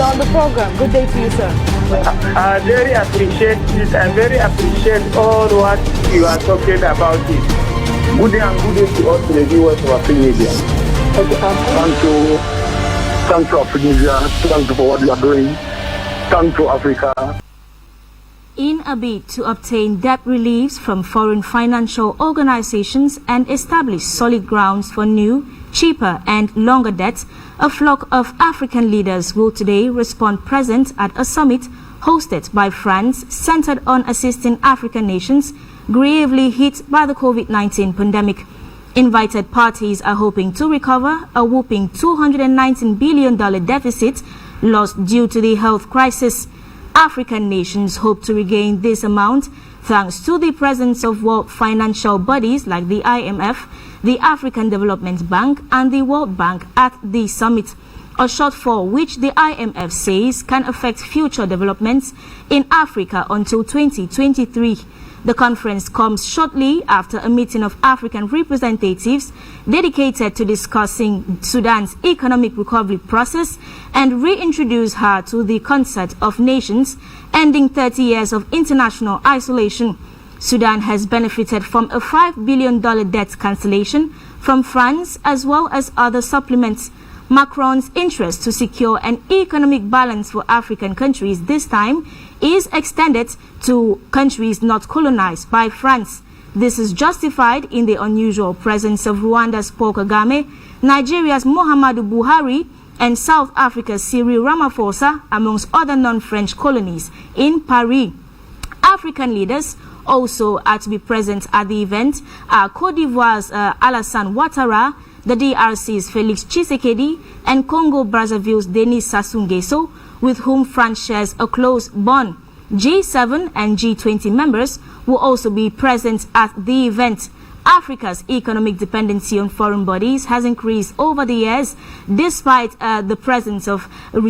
You're on the program. Good day to you, sir. I very appreciate it. I very appreciate all what you are talking about it. Good day and good day to all the viewers of African media. Thank you, African media. Thank you for what you are doing. Thank you, Africa. In a bid to obtain debt reliefs from foreign financial organizations and establish solid grounds for new, cheaper and longer debt, a flock of African leaders will today respond present at a summit hosted by France centered on assisting African nations gravely hit by the COVID-19 pandemic. Invited parties are hoping to recover a whopping $219 billion deficit lost due to the health crisis. African nations hope to regain this amount thanks to the presence of world financial bodies like the IMF, the African Development Bank and the World Bank at the summit, a shortfall which the IMF says can affect future developments in Africa until 2023. The conference comes shortly after a meeting of African representatives dedicated to discussing Sudan's economic recovery process and reintroduce her to the concert of nations, ending 30 years of international isolation. Sudan has benefited from a $5 billion debt cancellation from France as well as other supplements. Macron's interest to secure an economic balance for African countries this time is extended to countries not colonized by France. This is justified in the unusual presence of Rwanda's Paul Kagame, Nigeria's Muhammadu Buhari, and South Africa's Cyril Ramaphosa, amongst other non-French colonies, in Paris. African leaders also are to be present at the event are Cote d'Ivoire's Alassane Ouattara, the DRC's Felix Tshisekedi, and Congo-Brazzaville's Denis Sassou Nguesso, with whom France shares a close bond. G7 and G20 members will also be present at the event. Africa's economic dependency on foreign bodies has increased over the years, despite the presence of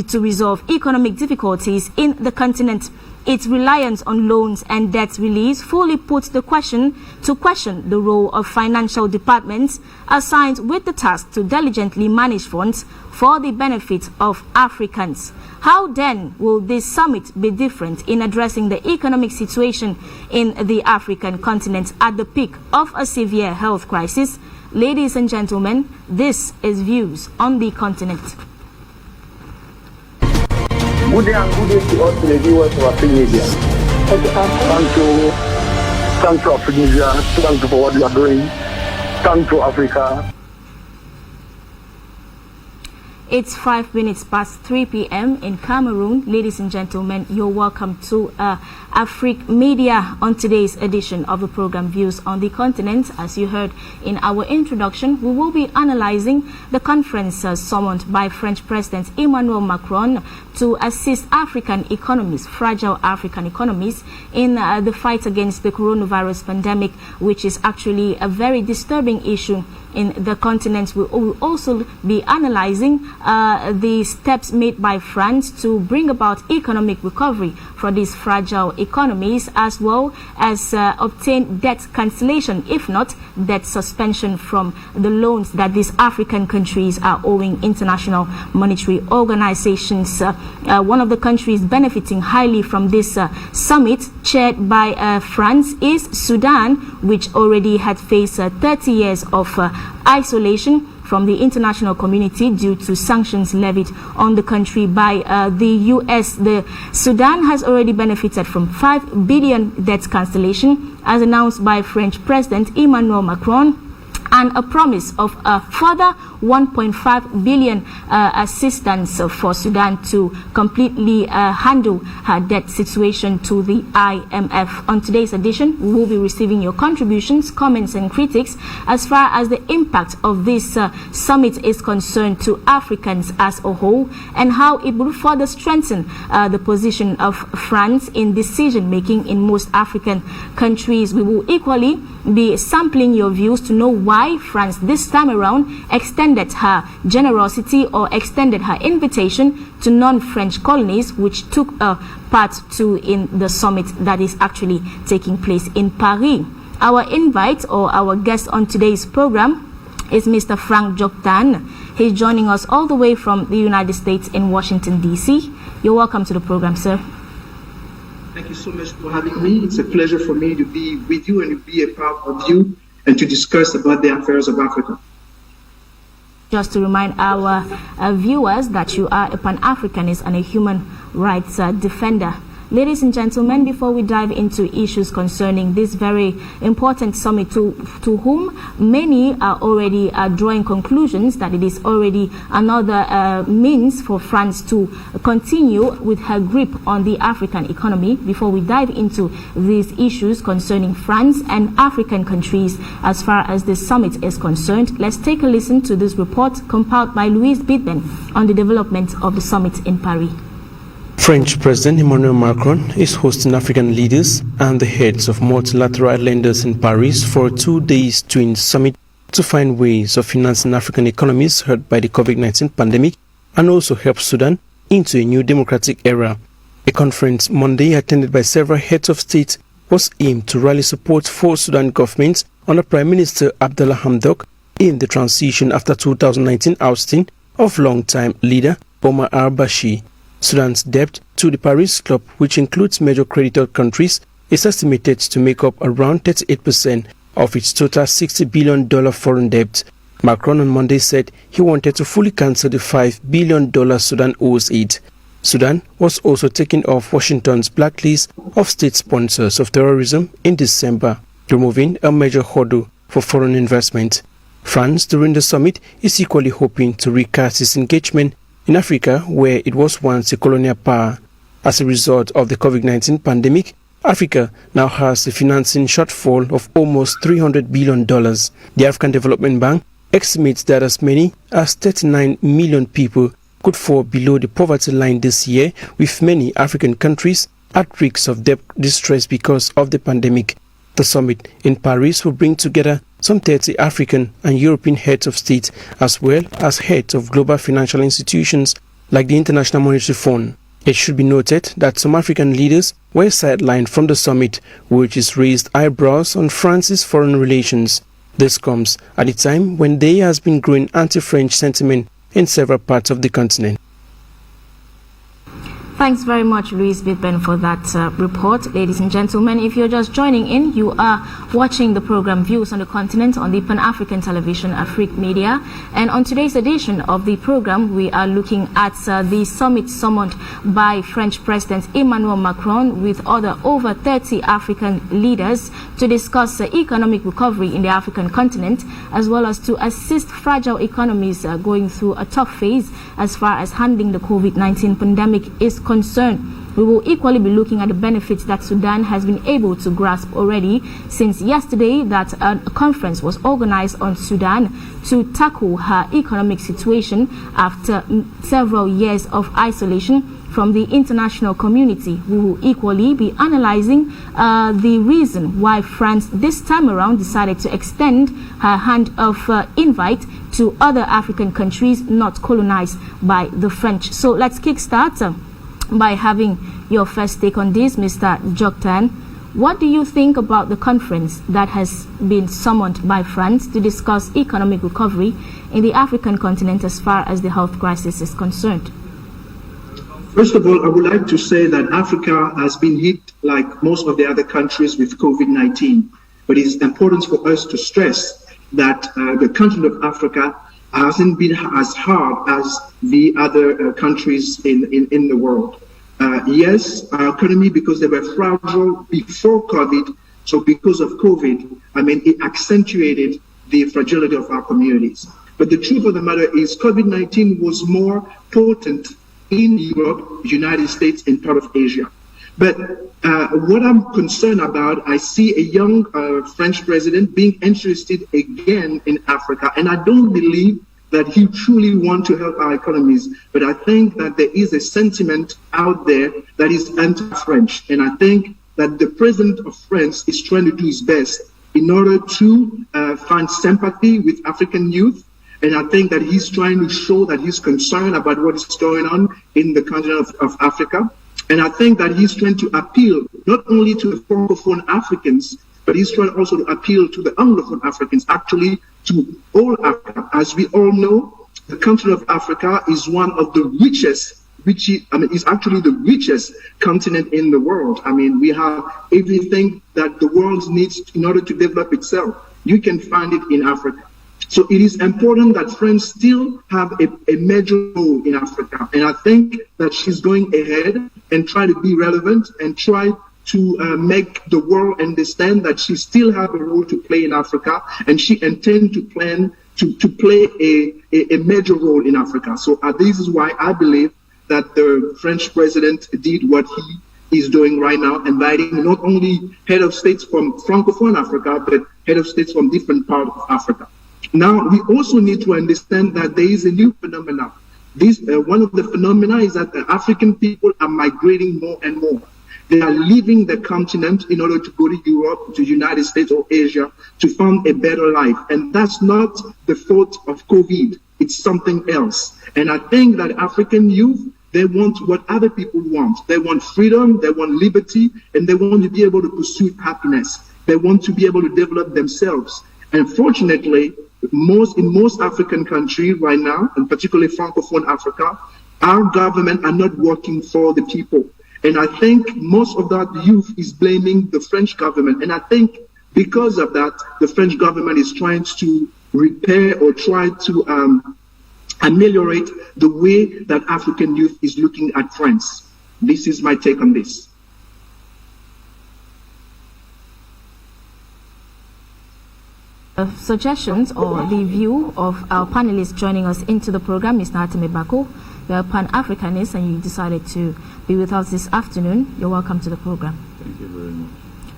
to resolve economic difficulties in the continent. Its reliance on loans and debt relief fully puts the question the role of financial departments assigned with the task to diligently manage funds for the benefit of Africans. How then will this summit be different in addressing the economic situation in the African continent at the peak of a severe health crisis? Ladies and gentlemen, this is Views on the Continent. Good day and good day to all the viewers of African media. Thank you, African media. Thank you for what you are doing. Thank you, Africa. It's 5 minutes past 3 p.m. in Cameroon. Ladies and gentlemen, you're welcome to Afrique Media on today's edition of the program Views on the Continent. As you heard in our introduction, we will be analyzing the conference summoned by French President Emmanuel Macron to assist African economies, fragile African economies, in the fight against the coronavirus pandemic, which is actually a very disturbing issue in the continent. We will also be analyzing the steps made by France to bring about economic recovery for these fragile economies, as well as obtain debt cancellation, if not debt suspension, from the loans that these African countries are owing international monetary organizations. One of the countries benefiting highly from this summit chaired by France is Sudan, which already had faced 30 years of isolation from the international community due to sanctions levied on the country by the U.S. The Sudan has already benefited from $5 billion debt cancellation, as announced by French President Emmanuel Macron, and a promise of a further 1.5 billion assistance for Sudan to completely handle her debt situation to the IMF. On today's edition, we will be receiving your contributions, comments and critics as far as the impact of this summit is concerned to Africans as a whole, and how it will further strengthen the position of France in decision making in most African countries. We will equally be sampling your views to know why France this time around extended her generosity or extended her invitation to non-French colonies which took part to in the summit that is actually taking place in Paris. Our invite or our guest on today's program is Mr. Frank Joktan. He's joining us all the way from the United States in Washington, D.C. You're welcome to the program, sir. Thank you so much for having me. It's a pleasure for me to be with you and to be a part of you and to discuss about the affairs of Africa. Just to remind our viewers that you are a Pan-Africanist and a human rights defender. Ladies and gentlemen, before we dive into issues concerning this very important summit to whom many are already drawing conclusions that it is already another means for France to continue with her grip on the African economy, before we dive into these issues concerning France and African countries as far as this summit is concerned, let's take a listen to this report compiled by Louise Bidben on the development of the summit in Paris. French President Emmanuel Macron is hosting African leaders and the heads of multilateral lenders in Paris for a 2-day twin summit to find ways of financing African economies hurt by the COVID-19 pandemic and also help Sudan into a new democratic era. A conference Monday attended by several heads of state was aimed to rally support for Sudan government under Prime Minister Abdallah Hamdok in the transition after 2019 ousting of longtime leader Omar al-Bashir. Sudan's debt to the Paris Club, which includes major creditor countries, is estimated to make up around 38% of its total $60 billion foreign debt. Macron on Monday said he wanted to fully cancel the $5 billion Sudan owes it. Sudan was also taken off Washington's blacklist of state sponsors of terrorism in December, removing a major hurdle for foreign investment. France, during the summit, is equally hoping to recast its engagement in Africa, where it was once a colonial power. As a result of the COVID-19 pandemic, Africa now has a financing shortfall of almost $300 billion. The African Development Bank estimates that as many as 39 million people could fall below the poverty line this year, with many African countries at risk of debt distress because of the pandemic. The summit in Paris will bring together some 30 African and European heads of state, as well as heads of global financial institutions like the International Monetary Fund. It should be noted that some African leaders were sidelined from the summit, which has raised eyebrows on France's foreign relations. This comes at a time when there has been growing anti-French sentiment in several parts of the continent. Thanks very much, Louise Bidben, for that report. Ladies and gentlemen, if you're just joining in, you are watching the program Views on the Continent on the Pan-African Television Afrique Media. And on today's edition of the program, we are looking at the summit summoned by French President Emmanuel Macron with over 30 African leaders to discuss economic recovery in the African continent, as well as to assist fragile economies going through a tough phase as far as handling the COVID-19 pandemic is concerned. We will equally be looking at the benefits that Sudan has been able to grasp already since yesterday that a conference was organized on Sudan to tackle her economic situation after several years of isolation from the international community. We will equally be analyzing the reason why France this time around decided to extend her hand of invite to other African countries not colonized by the French. So let's kickstart by having your first take on this, Mr. Joktan. What do you think about the conference that has been summoned by France to discuss economic recovery in the African continent as far as the health crisis is concerned? First of all, I would like to say that Africa has been hit like most of the other countries with COVID-19. But it is important for us to stress that the continent of Africa hasn't been as hard as the other countries in the world. Yes, our economy, because they were fragile before COVID, so because of COVID, it accentuated the fragility of our communities. But the truth of the matter is COVID-19 was more potent in Europe, United States, and part of Asia. But what I'm concerned about, I see a young French president being interested again in Africa, and I don't believe that he truly wants to help our economies. But I think that there is a sentiment out there that is anti-French, and I think that the president of France is trying to do his best in order to find sympathy with African youth. And I think that he's trying to show that he's concerned about what is going on in the continent of Africa. And I think that he's trying to appeal not only to the Francophone Africans, but he's trying also to appeal to the Anglophone Africans, actually to all Africa. As we all know, the continent of Africa is one of the richest, is actually the richest continent in the world. I mean, we have everything that the world needs in order to develop itself. You can find it in Africa. So it is important that France still have a major role in Africa. And I think that she's going ahead and try to be relevant and try to make the world understand that she still has a role to play in Africa, and she intends to play a major role in Africa. So this is why I believe that the French president did what he is doing right now, inviting not only head of states from Francophone Africa, but head of states from different parts of Africa. Now, we also need to understand that there is a new phenomenon. One of the phenomena is that the African people are migrating more and more. They are leaving the continent in order to go to Europe, to the United States or Asia to find a better life. And that's not the fault of COVID. It's something else. And I think that African youth, they want what other people want. They want freedom, they want liberty, and they want to be able to pursue happiness. They want to be able to develop themselves. Unfortunately, in most African countries right now, and particularly Francophone Africa, our government are not working for the people. And I think most of that youth is blaming the French government. And I think because of that, the French government is trying to repair or try to ameliorate the way that African youth is looking at France. This is my take on this. Suggestions or the view of our panelists joining us into the program, Ms. Natame Bako. You're a Pan-Africanist and you decided to be with us this afternoon. You're welcome to the program. Thank you very much.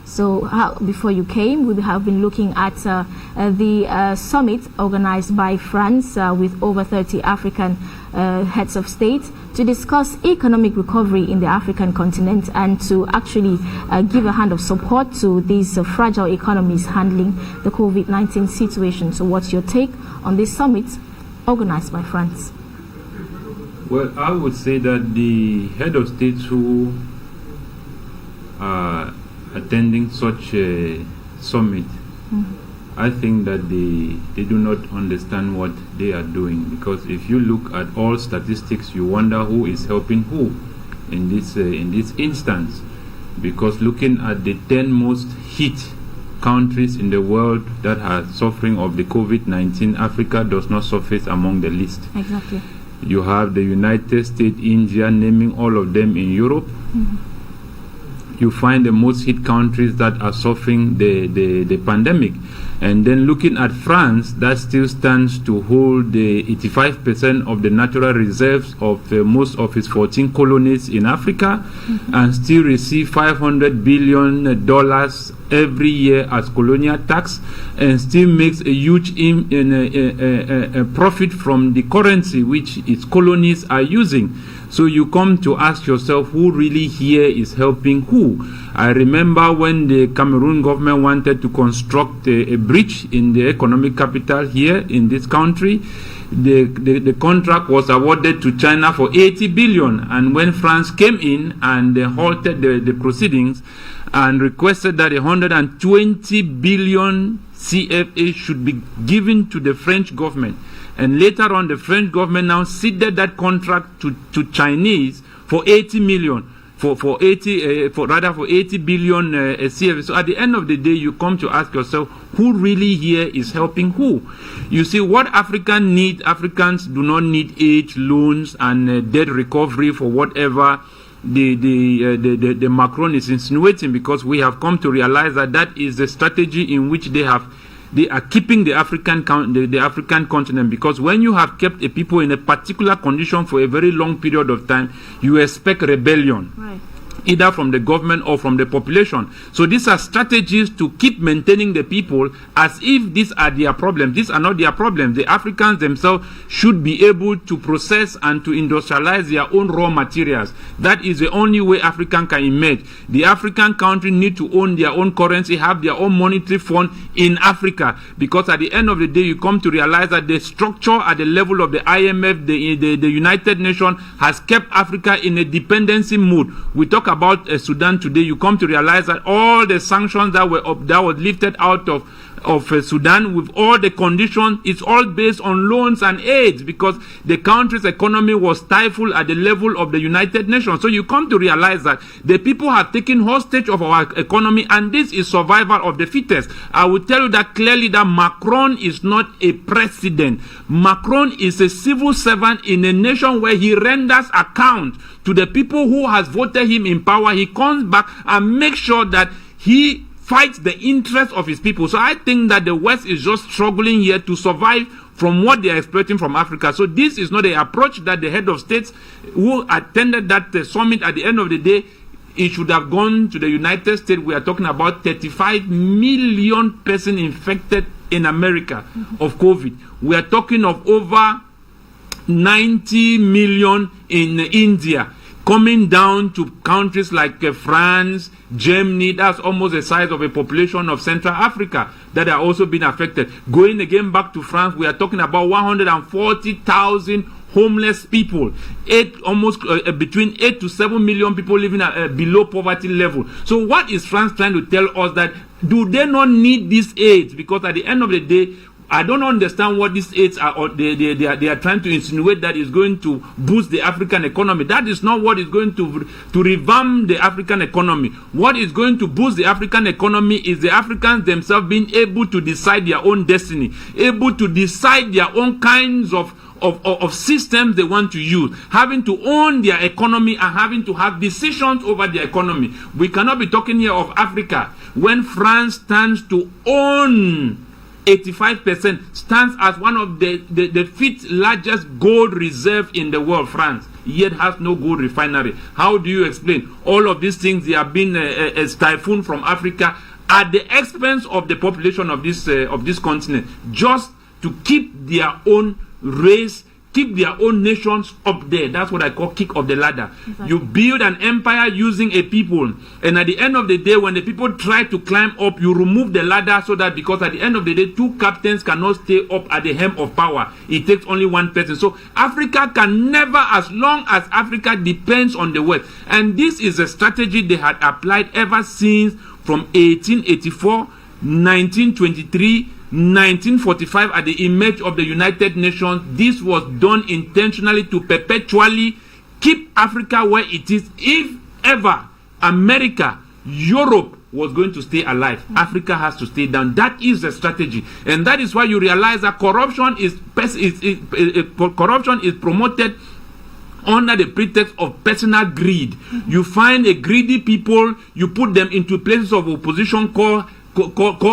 So before you came, we have been looking at the summit organized by France with over 30 African heads of state to discuss economic recovery in the African continent and to actually give a hand of support to these fragile economies handling the COVID-19 situation. So what's your take on this summit organized by France? Well, I would say that the head of states who are attending such a summit, I think that they do not understand what they are doing, because if you look at all statistics, you wonder who is helping who in this instance. Because looking at the 10 most hit countries in the world that are suffering of the COVID-19, Africa does not surface among the list. Exactly. You have the United States, India, naming all of them in Europe. You find the most hit countries that are suffering the pandemic. And then looking at France, that still stands to hold the 85% of the natural reserves of most of its 14 colonies in Africa, and still receive $500 billion every year as colonial tax, and still makes a huge profit from the currency which its colonies are using. So you come to ask yourself, who really here is helping who? I remember when the Cameroon government wanted to construct a bridge in the economic capital here in this country. The contract was awarded to China for 80 billion. And when France came in and halted the proceedings and requested that 120 billion CFA should be given to the French government, and later on the French government now ceded that contract to Chinese for 80 million, for 80 billion CFA. So at the end of the day, you come to ask yourself, who really here is helping who? You see, what Africans do not need aid, loans, and debt recovery for whatever the Macron is insinuating, because we have come to realize that is the strategy in which they are keeping the African continent, because when you have kept a people in a particular condition for a very long period of time, you expect rebellion. Right. Either from the government or from the population. So these are strategies to keep maintaining the people as if these are their problems. These are not their problems. The Africans themselves should be able to process and to industrialize their own raw materials. That is the only way African can emerge. The African country need to own their own currency, have their own monetary fund in Africa, because at the end of the day, you come to realize that the structure at the level of the IMF, the United Nations, has kept Africa in a dependency mood. We talk about Sudan today, you come to realize that all the sanctions that was lifted out of Sudan, with all the conditions, it's all based on loans and aids, because the country's economy was stifled at the level of the United Nations. So you come to realize that the people have taken hostage of our economy, and this is survival of the fittest. I will tell you that clearly, that Macron is not a president. Macron is a civil servant in a nation where he renders account to the people who has voted him in power. He comes back and makes sure that he fights the interests of his people. So I think that the West is just struggling here to survive from what they are expecting from Africa. So this is not the approach that the head of states who attended that summit, at the end of the day, it should have gone to the United States. We are talking about 35 million persons infected in America of COVID. We are talking of over 90 million in India, coming down to countries like France, Germany. That's almost the size of a population of Central Africa that are also being affected. Going again back to France, we are talking about 140,000 homeless people, between 8 to 7 million people living below poverty level. So what is France trying to tell us? That do they not need these aids? Because at the end of the day, I don't understand what these aids are, or they are trying to insinuate that is going to boost the African economy. That is not what is going to revamp the African economy. What is going to boost the African economy is the Africans themselves being able to decide their own destiny, able to decide their own kinds of systems they want to use, having to own their economy and having to have decisions over their economy. We cannot be talking here of Africa when France stands to own 85%, stands as one of the fifth largest gold reserve in the world. France yet has no gold refinery. How do you explain all of these things? They have been stifled from Africa at the expense of the population of this continent, just to keep their own race, keep their own nations up there. That's what I call kick of the ladder. Exactly. You build an empire using a people, and at the end of the day, when the people try to climb up, you remove the ladder, so that, because at the end of the day, two captains cannot stay up at the hem of power. It takes only one person. So Africa can never, as long as Africa depends on the West. And this is a strategy they had applied ever since from 1884, 1923, 1945 at the image of the United Nations. This was done intentionally to perpetually keep Africa where it is. If ever America, Europe was going to stay alive, Africa has to stay down. That is the strategy, and that is why you realize that corruption is promoted under the pretext of personal greed. You find a greedy people, you put them into places of opposition. Call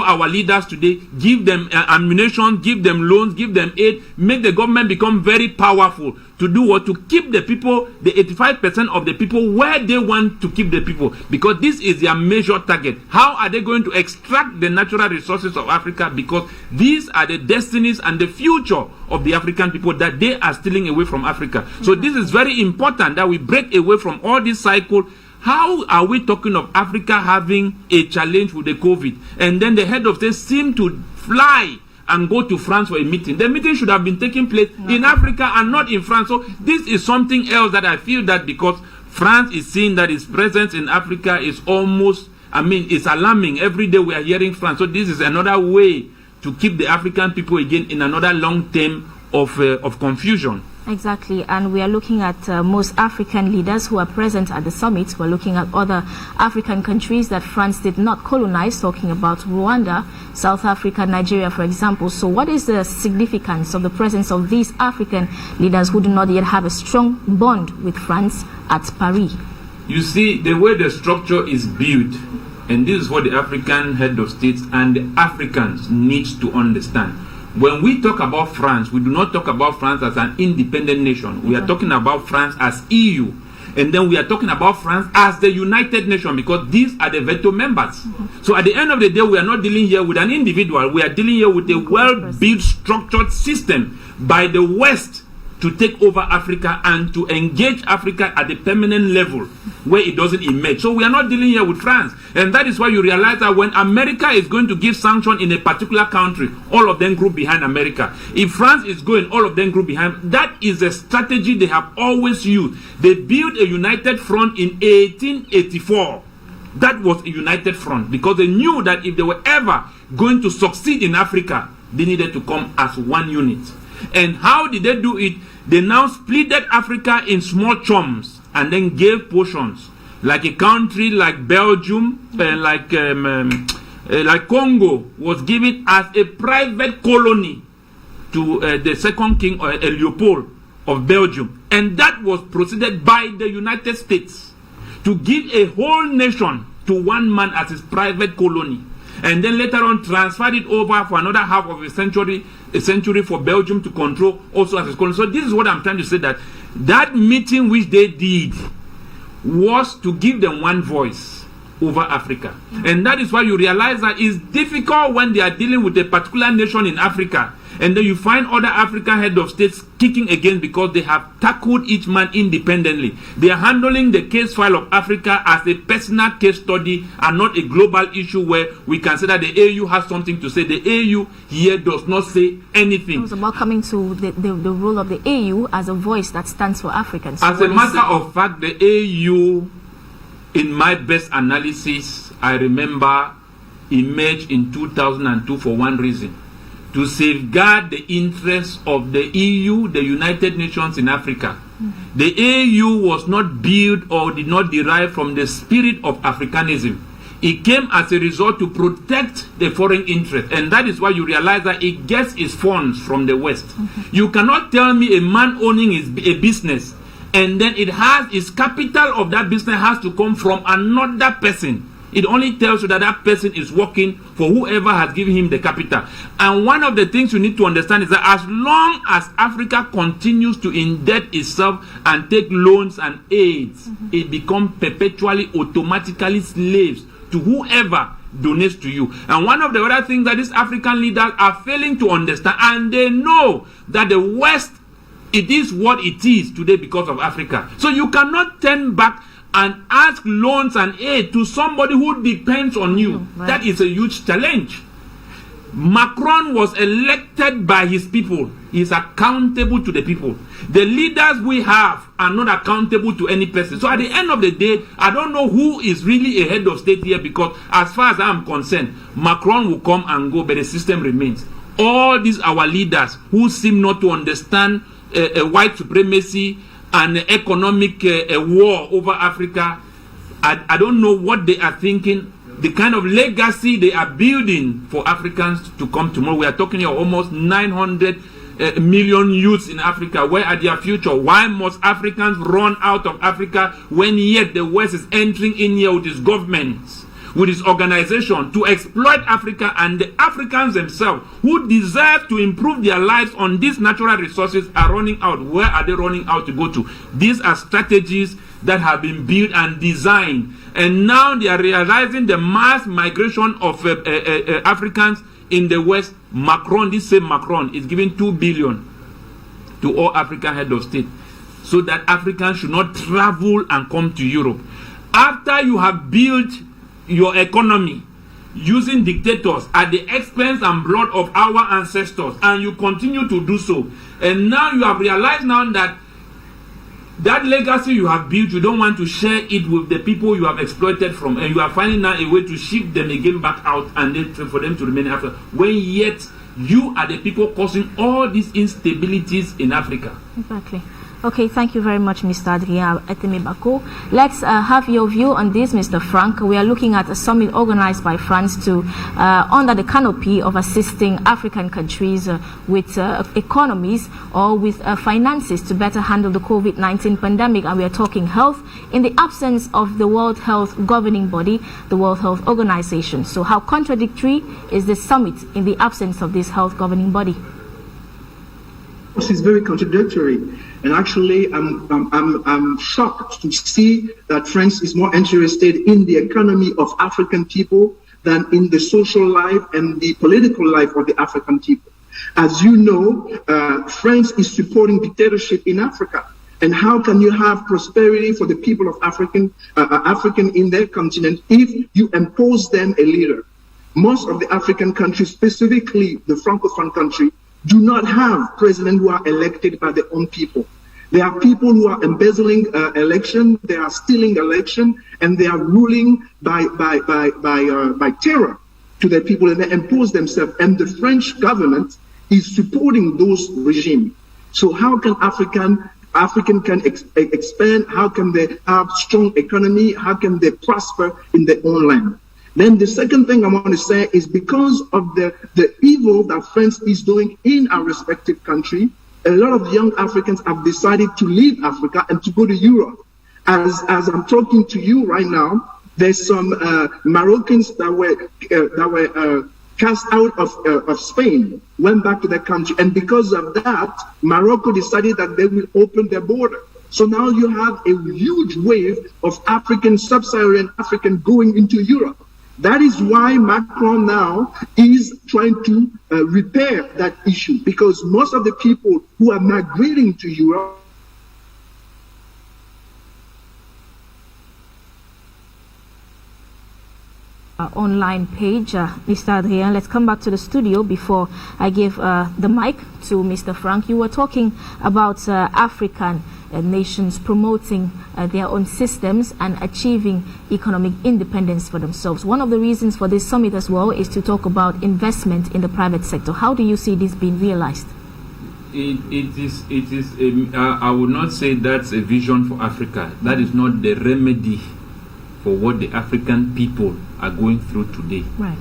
our leaders today, give them ammunition, give them loans, give them aid, make the government become very powerful to do what? To keep the people, the 85% of the people, where they want to keep the people, because this is their major target. How are they going to extract the natural resources of Africa? Because these are the destinies and the future of the African people that they are stealing away from Africa. So this is very important that we break away from all this cycle. How are we talking of Africa having a challenge with the COVID, and then the head of state seem to fly and go to France for a meeting? The meeting should have been taking place in Africa and not in France. So this is something else that I feel that, because France is seeing that its presence in Africa is almost, it's alarming. Every day we are hearing France. So this is another way to keep the African people again in another long term of confusion. Exactly, and we are looking at most African leaders who are present at the summit. We're looking at other African countries that France did not colonize, talking about Rwanda, South Africa, Nigeria, for example. So what is the significance of the presence of these African leaders who do not yet have a strong bond with France at Paris? You see, the way the structure is built, and this is what the African head of states and the Africans need to understand. When we talk about France, we do not talk about France as an independent nation. We are talking about France as EU. And then we are talking about France as the United Nations, because these are the veto members. So at the end of the day, we are not dealing here with an individual. We are dealing here with a well-built, structured system by the West to take over Africa and to engage Africa at the permanent level where it doesn't emerge. So we are not dealing here with France. And that is why you realize that when America is going to give sanction in a particular country, all of them group behind America. If France is going, all of them group behind. That is a strategy they have always used. They built a united front in 1884. That was a united front because they knew that if they were ever going to succeed in Africa, they needed to come as one unit. And how did they do it? They now splitted Africa in small chunks and then gave portions. Like a country like Belgium, like Congo was given as a private colony to the second king, Leopold of Belgium. And that was proceeded by the United States to give a whole nation to one man as his private colony. And then later on transferred it over for another half of a century for Belgium to control also as a colony. So this is what I'm trying to say, that meeting which they did was to give them one voice over Africa. And that is why you realize that it's difficult when they are dealing with a particular nation in Africa, and then you find other African head of states kicking against because they have tackled each man independently. They are handling the case file of Africa as a personal case study and not a global issue where we can say that the AU has something to say. The AU here does not say anything. It was about coming to the role of the AU as a voice that stands for Africans. So as a matter of fact, the AU, in my best analysis, I remember, emerged in 2002 for one reason: to safeguard the interests of the EU, the United Nations in Africa. The AU was not built or did not derive from the spirit of Africanism. It came as a result to protect the foreign interest. And that is why you realize that it gets its funds from the West. You cannot tell me a man owning a business and then it has its capital of that business has to come from another person. It only tells you that that person is working for whoever has given him the capital. And one of the things you need to understand is that as long as Africa continues to indebt itself and take loans and aids, it becomes perpetually, automatically slaves to whoever donates to you. And one of the other things that these African leaders are failing to understand, and they know that the West, it is what it is today because of Africa. So you cannot turn back and ask loans and aid to somebody who depends on you. Right. That is a huge challenge. Macron was elected by his people. He is accountable to the people. The leaders we have are not accountable to any person. So at the end of the day, I don't know who is really a head of state here, because as far as I am concerned, Macron will come and go, but the system remains. All these our leaders who seem not to understand white supremacy and economic war over Africa, I don't know what they are thinking, the kind of legacy they are building for Africans to come tomorrow. We are talking here almost 900 million youths in Africa. Where are their future? Why must Africans run out of Africa when yet the West is entering in here with its governments, with its organization to exploit Africa, and the Africans themselves who deserve to improve their lives on these natural resources are running out. Where are they running out to go to? These are strategies that have been built and designed, and now they are realizing the mass migration of Africans in the West. Macron, this same Macron, is giving 2 billion to all African head of state so that Africans should not travel and come to Europe. After you have built your economy using dictators at the expense and blood of our ancestors, and you continue to do so, and now you have realized now that that legacy you have built, you don't want to share it with the people you have exploited from, and you are finding now a way to shift them again back out and then for them to remain after, when yet you are the people causing all these instabilities in Africa. Exactly. Okay, thank you very much, Mr. Adrien Etemibako. Let's have your view on this, Mr. Frank. We are looking at a summit organized by France to, under the canopy of assisting African countries with economies or with finances to better handle the COVID-19 pandemic. And we are talking health in the absence of the World Health governing body, the World Health Organization. So how contradictory is this summit in the absence of this health governing body? It's very contradictory. And actually, I'm shocked to see that France is more interested in the economy of African people than in the social life and the political life of the African people. As you know, France is supporting dictatorship in Africa. And how can you have prosperity for the people of African in their continent if you impose them a leader? Most of the African countries, specifically the Francophone country, do not have presidents who are elected by their own people. There are people who are embezzling election, they are stealing election, and they are ruling by terror to their people, and they impose themselves. And the French government is supporting those regimes. So how can African can expand? How can they have strong economy? How can they prosper in their own land? Then the second thing I want to say is because of the evil that France is doing in our respective country, a lot of young Africans have decided to leave Africa and to go to Europe. As I'm talking to you right now, there's some Moroccans that were cast out of Spain, went back to their country, and because of that, Morocco decided that they will open their border. So now you have a huge wave of sub-Saharan African going into Europe. That is why Macron now is trying to repair that issue, because most of the people who are migrating to Europe online page. Mr. Adrien, let's come back to the studio before I give the mic to Mr. Frank. You were talking about African nations promoting their own systems and achieving economic independence for themselves. One of the reasons for this summit as well is to talk about investment in the private sector. How do you see this being realized? It is. I would not say that's a vision for Africa. That is not the remedy for what the African people are going through today. Right.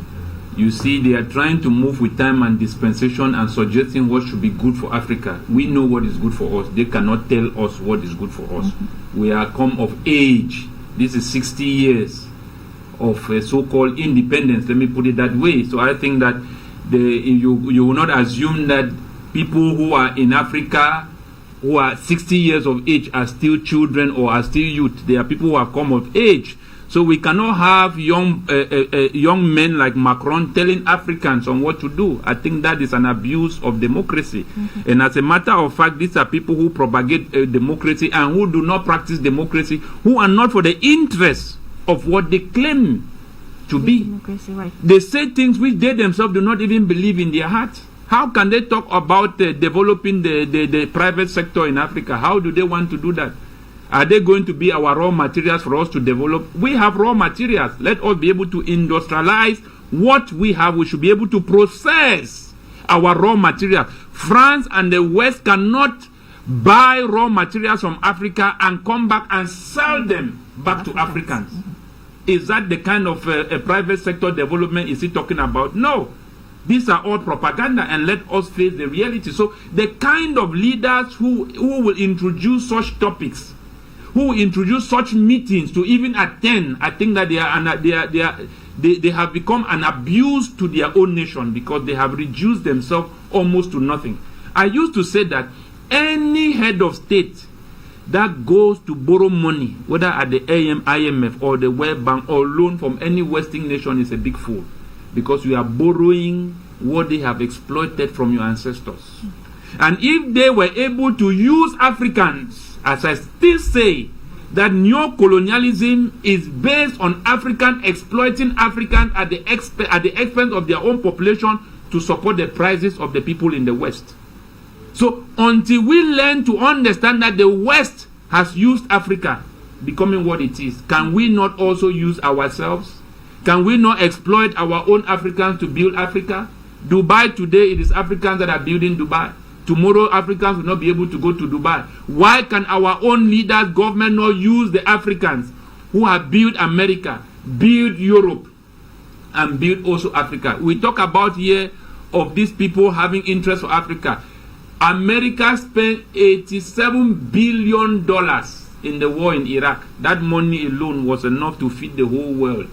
You see, they are trying to move with time and dispensation and suggesting what should be good for Africa. We know what is good for us. They cannot tell us what is good for us. Mm-hmm. We are come of age. This is 60 years of so-called independence. Let me put it that way. So I think that you will not assume that people who are in Africa who are 60 years of age are still children or are still youth. They are people who have come of age. So we cannot have young men like Macron telling Africans on what to do. I think that is an abuse of democracy. Mm-hmm. And as a matter of fact, these are people who propagate democracy and who do not practice democracy, who are not for the interests of what they claim to be. Democracy, right. They say things which they themselves do not even believe in their hearts. How can they talk about developing the private sector in Africa? How do they want to do that? Are they going to be our raw materials for us to develop? We have raw materials. Let us be able to industrialize what we have. We should be able to process our raw materials. France and the West cannot buy raw materials from Africa and come back and sell them back to Africans. Is that the kind of a private sector development is he talking about? No. These are all propaganda, and let us face the reality. So the kind of leaders who will introduce such topics, who introduce such meetings to even attend, I think that they have become an abuse to their own nation, because they have reduced themselves almost to nothing. I used to say that any head of state that goes to borrow money, whether at the IMF or the World Bank, or loan from any Western nation, is a big fool, because you are borrowing what they have exploited from your ancestors. And if they were able to use Africans, as I still say, that neo-colonialism is based on African exploiting Africans at the expense of their own population to support the prices of the people in the West. So until we learn to understand that the West has used Africa becoming what it is, can we not also use ourselves? Can we not exploit our own Africans to build Africa? Dubai today, it is Africans that are building Dubai. Tomorrow, Africans will not be able to go to Dubai. Why can our own leaders, government, not use the Africans who have built America, built Europe, and built also Africa? We talk about here of these people having interest for Africa. America spent $87 billion in the war in Iraq. That money alone was enough to feed the whole world,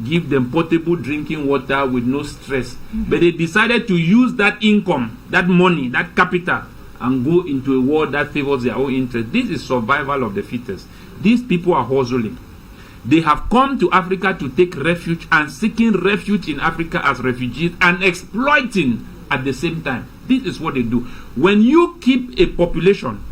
give them portable drinking water with no stress. Mm-hmm. But they decided to use that income, that money, that capital, and go into a war that favors their own interest. This is survival of the fittest. These people are hustling. They have come to Africa to take refuge and seeking refuge in Africa as refugees and exploiting at the same time. This is what they do. When you keep a population,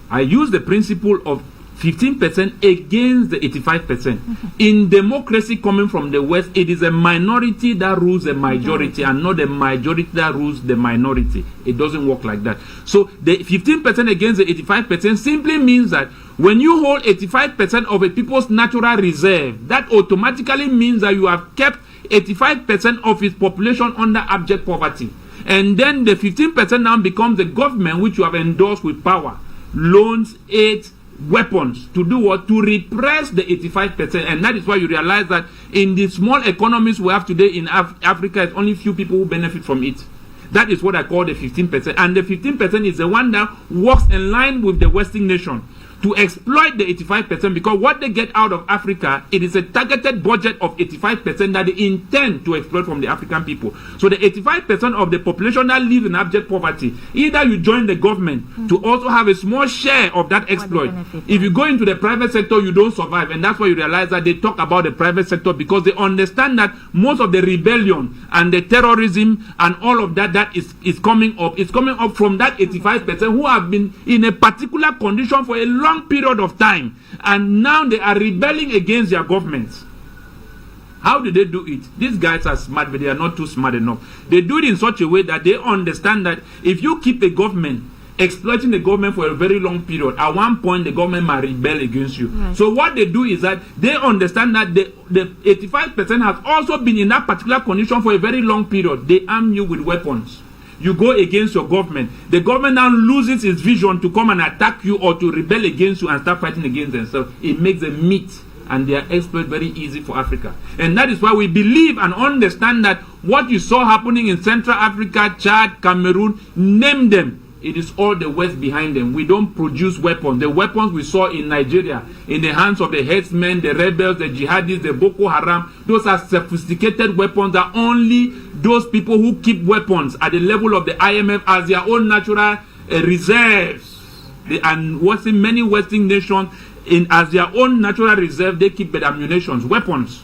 I use the principle of 15% against the 85%. In democracy coming from the West, it is a minority that rules the majority and not the majority that rules the minority. It doesn't work like that. So the 15% against the 85% simply means that when you hold 85% of a people's natural reserve, that automatically means that you have kept 85% of its population under abject poverty. And then the 15% now becomes the government which you have endorsed with power, loans, aid, weapons to do what? To repress the 85%. And that is why you realize that in the small economies we have today in Africa, it's only few people who benefit from it. That is what I call the 15%. And the 15% is the one that works in line with the Western nation to exploit the 85%, because what they get out of Africa, it is a targeted budget of 85% that they intend to exploit from the African people. So the 85% of the population that lives in abject poverty, either you join the government to also have a small share of that exploit. If you go into the private sector, you don't survive. And that's why you realize that they talk about the private sector, because they understand that most of the rebellion and the terrorism and all of that is coming up. It's coming up from that 85% who have been in a particular condition for a long period of time, and now they are rebelling against their governments. How do they do it? These guys are smart, but they are not too smart enough. They do it in such a way that they understand that if you keep a government, exploiting the government for a very long period, at one point the government might rebel against you. Right. So what they do is that they understand that the 85% has also been in that particular condition for a very long period. They arm you with weapons. You go against your government. The government now loses its vision to come and attack you or to rebel against you and start fighting against themselves. It makes them meat and their exploit very easy for Africa. And that is why we believe and understand that what you saw happening in Central Africa, Chad, Cameroon, name them, it is all the West behind them. We don't produce weapons. The weapons we saw in Nigeria, in the hands of the headsmen, the rebels, the jihadis, the Boko Haram, those are sophisticated weapons that only those people who keep weapons at the level of the IMF as their own natural reserves. And what's in many Western nations, as their own natural reserve, they keep their ammunition, weapons.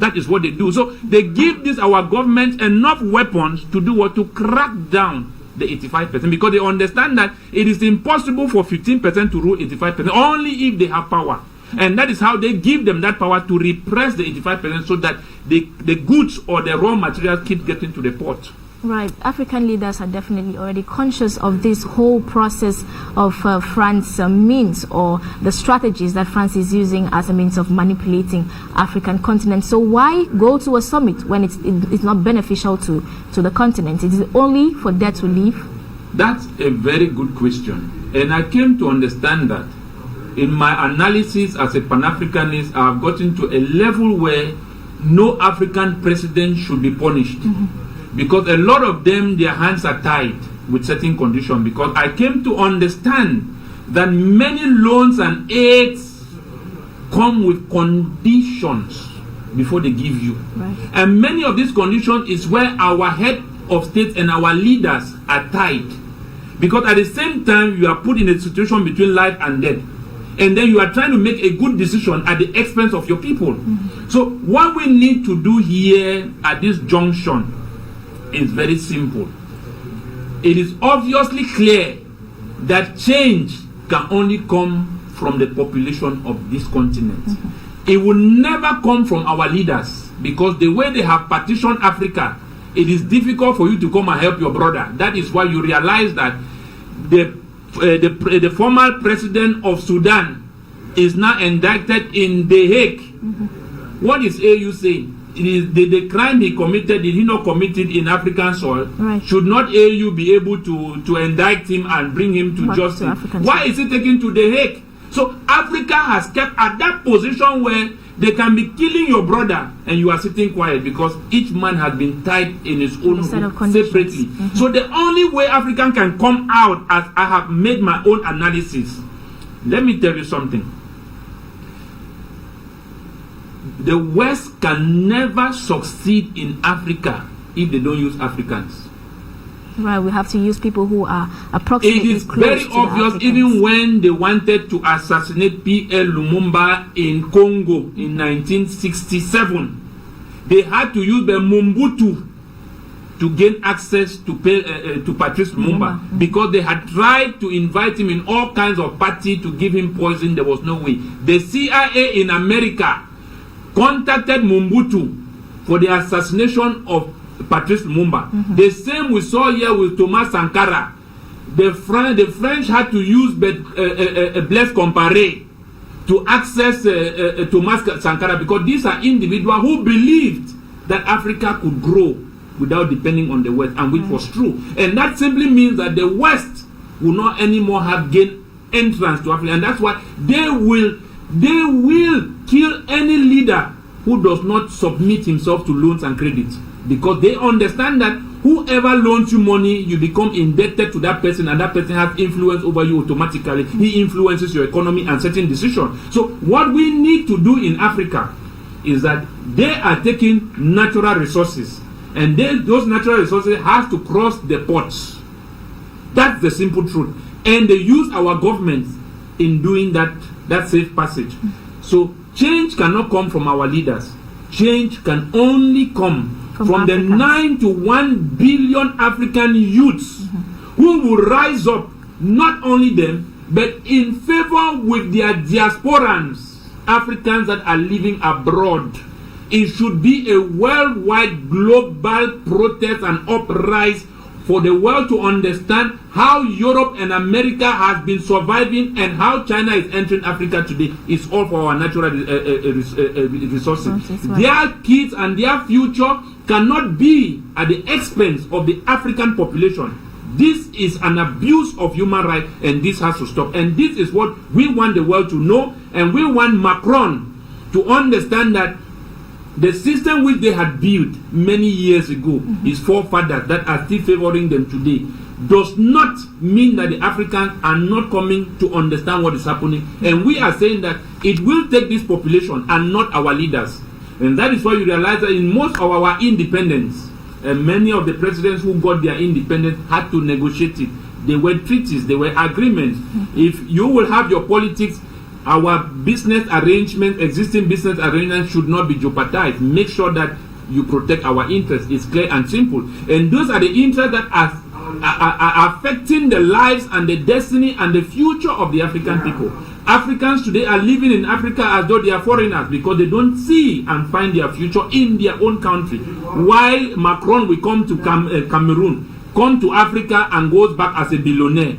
That is what they do. So they give our government enough weapons to do what? To crack down the 85%, because they understand that it is impossible for 15% to rule 85%, only if they have power. And that is how they give them that power to repress the 85% so that the goods or the raw materials keep getting to the port. Right. African leaders are definitely already conscious of this whole process of France's means, or the strategies that France is using as a means of manipulating African continent. So why go to a summit when it's not beneficial to the continent? It is only for there to live? That's a very good question. And I came to understand that in my analysis as a Pan-Africanist, I have gotten to a level where no African president should be punished. Because a lot of them, their hands are tied with certain conditions. Because I came to understand that many loans and aids come with conditions before they give you. Right. And many of these conditions is where our head of state and our leaders are tied. Because at the same time, you are put in a situation between life and death. And then you are trying to make a good decision at the expense of your people. So what we need to do here at this junction is very simple. It is obviously clear that change can only come from the population of this continent. It will never come from our leaders, because the way they have partitioned Africa, it is difficult for you to come and help your brother. That is why you realize that the former president of Sudan is now indicted in The Hague. What is AU saying? It is the crime he committed, did he not commit it in African soil? Right. Should not AU be able to indict him and bring him to justice? Why is he taken to The Hague? So Africa has kept at that position where they can be killing your brother and you are sitting quiet, because each man has been tied in his own room separately. So the only way African can come out, as I have made my own analysis, let me tell you something. The West can never succeed in Africa if they don't use Africans. Right, we have to use people who are approximately It is close very to obvious, even when they wanted to assassinate P.L. Lumumba in Congo in 1967, they had to use the Mobutu to gain access to Patrice Mumba, because they had tried to invite him in all kinds of party to give him poison. There was no way. The CIA in America contacted Mobutu for the assassination of Patrice Mumba. The same we saw here with Thomas Sankara. The French had to use Blaise Compaoré to access Thomas Sankara, because these are individuals who believed that Africa could grow without depending on the West, and which was true. And that simply means that the West will not anymore have gained entrance to Africa, and that's why they will kill any leader who does not submit himself to loans and credits, because they understand that whoever loans you money, you become indebted to that person, and that person has influence over you automatically. He influences your economy and certain decisions. So what we need to do in Africa is that they are taking natural resources, and those natural resources have to cross the ports. That's the simple truth. And they use our governments in doing that safe passage. So change cannot come from our leaders. Change can only come from the 9 to 1 billion African youths who will rise up, not only them, but in favor with their diasporans, Africans that are living abroad. It should be a worldwide global protest and uprising for the world to understand how Europe and America has been surviving and how China is entering Africa today. It's all for our natural resources. Their kids and their future cannot be at the expense of the African population. This is an abuse of human rights, and this has to stop. And this is what we want the world to know, and we want Macron to understand that the system which they had built many years ago, his forefathers that are still favoring them today, does not mean that the Africans are not coming to understand what is happening. And we are saying that it will take this population and not our leaders. And that is why you realize that in most of our independence, many of the presidents who got their independence had to negotiate it. They were treaties, they were agreements. If you will have your politics, our business arrangements, existing business arrangements should not be jeopardized. Make sure that you protect our interests. It's clear and simple. And those are the interests that are affecting the lives and the destiny and the future of the African people. Africans today are living in Africa as though they are foreigners, because they don't see and find their future in their own country. While Macron will come to Cameroon, come to Africa and goes back as a billionaire.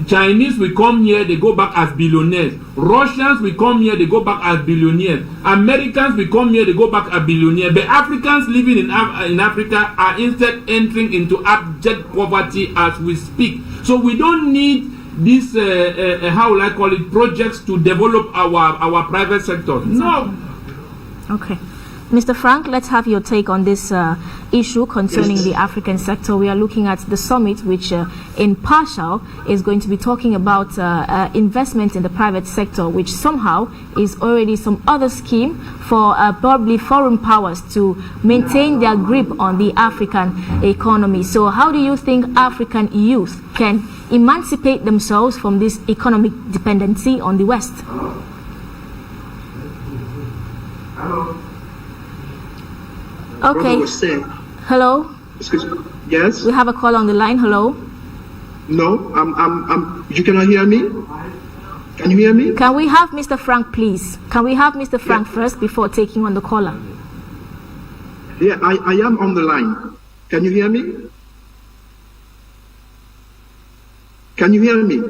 Chinese will come here, they go back as billionaires. Russians will come here, they go back as billionaires. Americans will come here, they go back as billionaires. But Africans living in Africa are instead entering into abject poverty as we speak. So we don't need these, how will I call it, projects to develop our private sector. No. Okay. Mr. Frank, let's have your take on this issue concerning the African sector. We are looking at the summit, which in partial is going to be talking about investment in the private sector, which somehow is already some other scheme for probably foreign powers to maintain their grip on the African economy. So how do you think African youth can emancipate themselves from this economic dependency on the West? Okay. Hello? Excuse me. Yes? We have a call on the line. Hello? No, you cannot hear me? Can you hear me? Can we have Mr. Frank, please? Can we have Mr. Frank first before taking on the caller? Yeah, I am on the line. Can you hear me? Can you hear me?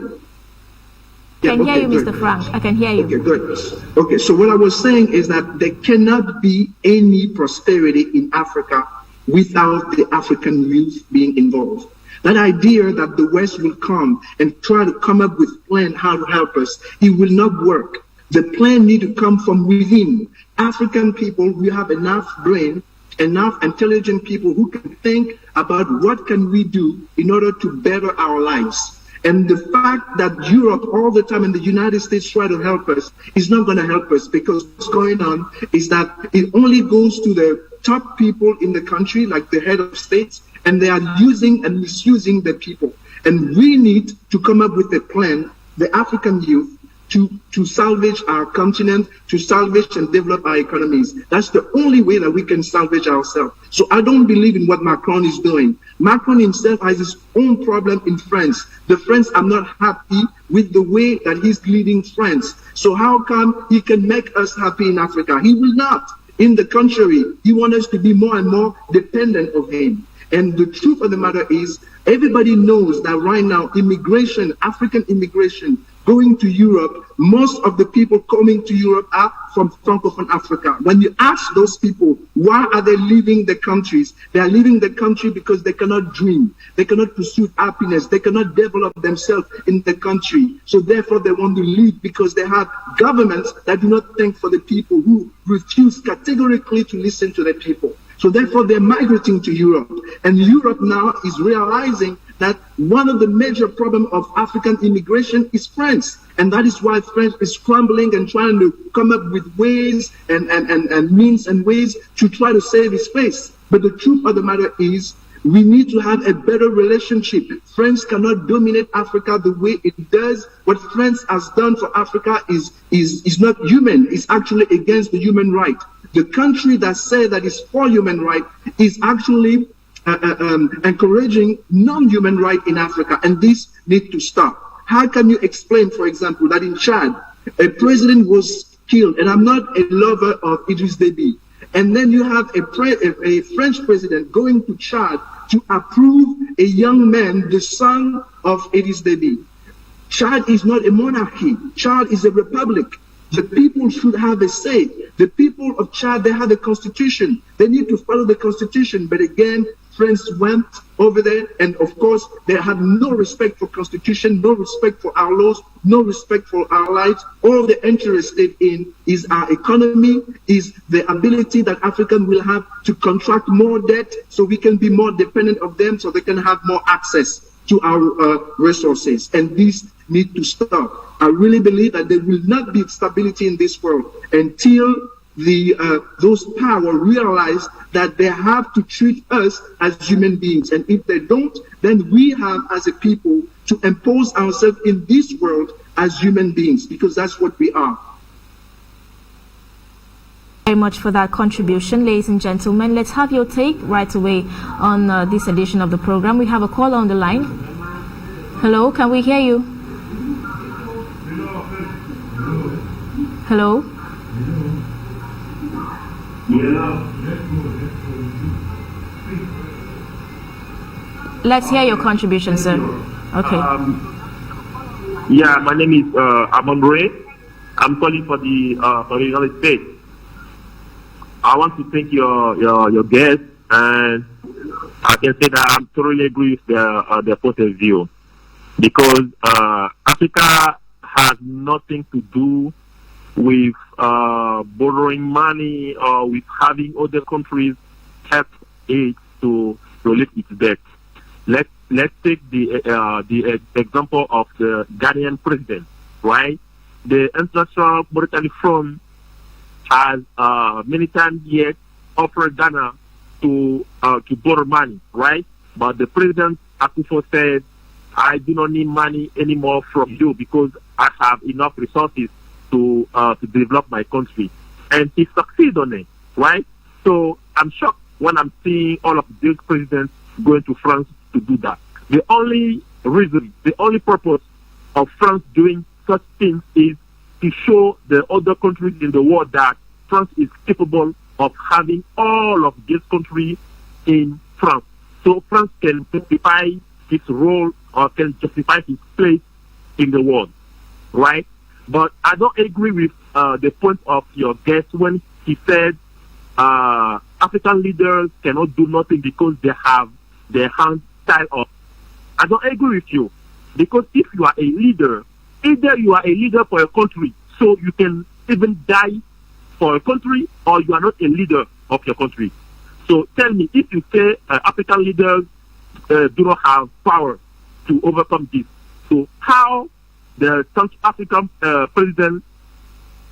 I can hear you, Mr. Frank. I can hear you. Okay, good. Okay, so what I was saying is that there cannot be any prosperity in Africa without the African youth being involved. That idea that the West will come and try to come up with a plan how to help us, it will not work. The plan needs to come from within. African people, we have enough brain, enough intelligent people who can think about what can we do in order to better our lives. And the fact that Europe all the time and the United States try to help us is not going to help us, because what's going on is that it only goes to the top people in the country, like the head of states, and they are using and misusing the people. And we need to come up with a plan, the African youth, to salvage our continent, to salvage and develop our economies. That's the only way that we can salvage ourselves. So I don't believe in what Macron is doing. Macron himself has his own problem in France. The French are not happy with the way that he's leading France. So how come he can make us happy in Africa? He will not. In the contrary, he wants us to be more and more dependent of him. And the truth of the matter is, everybody knows that right now, immigration, African immigration, going to Europe, most of the people coming to Europe are from Francophone Africa. When you ask those people, why are they leaving the countries? They are leaving the country because they cannot dream. They cannot pursue happiness. They cannot develop themselves in the country. So therefore, they want to leave because they have governments that do not think for the people, who refuse categorically to listen to the people. So therefore, they're migrating to Europe. And Europe now is realizing that one of the major problems of African immigration is France. And that is why France is scrambling and trying to come up with ways and means and ways to try to save its face. But the truth of the matter is, we need to have a better relationship. France cannot dominate Africa the way it does. What France has done for Africa is not human. It's actually against the human right. The country that says that is for human right is actually encouraging non-human right in Africa, and this needs to stop. How can you explain, for example, that in Chad, a president was killed, and I'm not a lover of Idriss Déby, and then you have a French president going to Chad to approve a young man, the son of Idriss Déby. Chad is not a monarchy. Chad is a republic. The people should have a say. The people of Chad, they have a constitution. They need to follow the constitution. But again, France went over there, and of course, they had no respect for constitution, no respect for our laws, no respect for our lives. All they're interested in is our economy, is the ability that Africans will have to contract more debt so we can be more dependent of them, so they can have more access to our resources. And this needs to stop. I really believe that there will not be stability in this world until those power realize that they have to treat us as human beings. And if they don't, then we have as a people to impose ourselves in this world as human beings, because that's what we are. Very much for that contribution, ladies and gentlemen. Let's have your take right away on this edition of the program. We have a caller on the line. Hello, can we hear you? Hello? Let's hear your contribution, sir. Okay. Yeah, my name is Amon. I'm calling for the United States. I want to thank your guest, and I can say that I'm totally agree with their point of view, because Africa has nothing to do with borrowing money or with having other countries help it to relieve its debt. Let's take the example of the Ghanaian president, right? The International Monetary Fund has many times yet offered Ghana to borrow money, right? But the president Akufo said, I do not need money anymore from you because I have enough resources to develop my country. And he succeeded on it, right? So I'm shocked when I'm seeing all of these presidents going to France to do that. The only reason, the only purpose of France doing such things is to show the other countries in the world that France is capable of having all of these countries in France. So France can justify its role or can justify its place in the world, right? But I don't agree with the point of your guest when he said African leaders cannot do nothing because they have their hands tied up. I don't agree with you, because if you are a leader, either you are a leader for a country, so you can even die for a country, or you are not a leader of your country. So tell me, if you say African leaders do not have power to overcome this, so how the South African president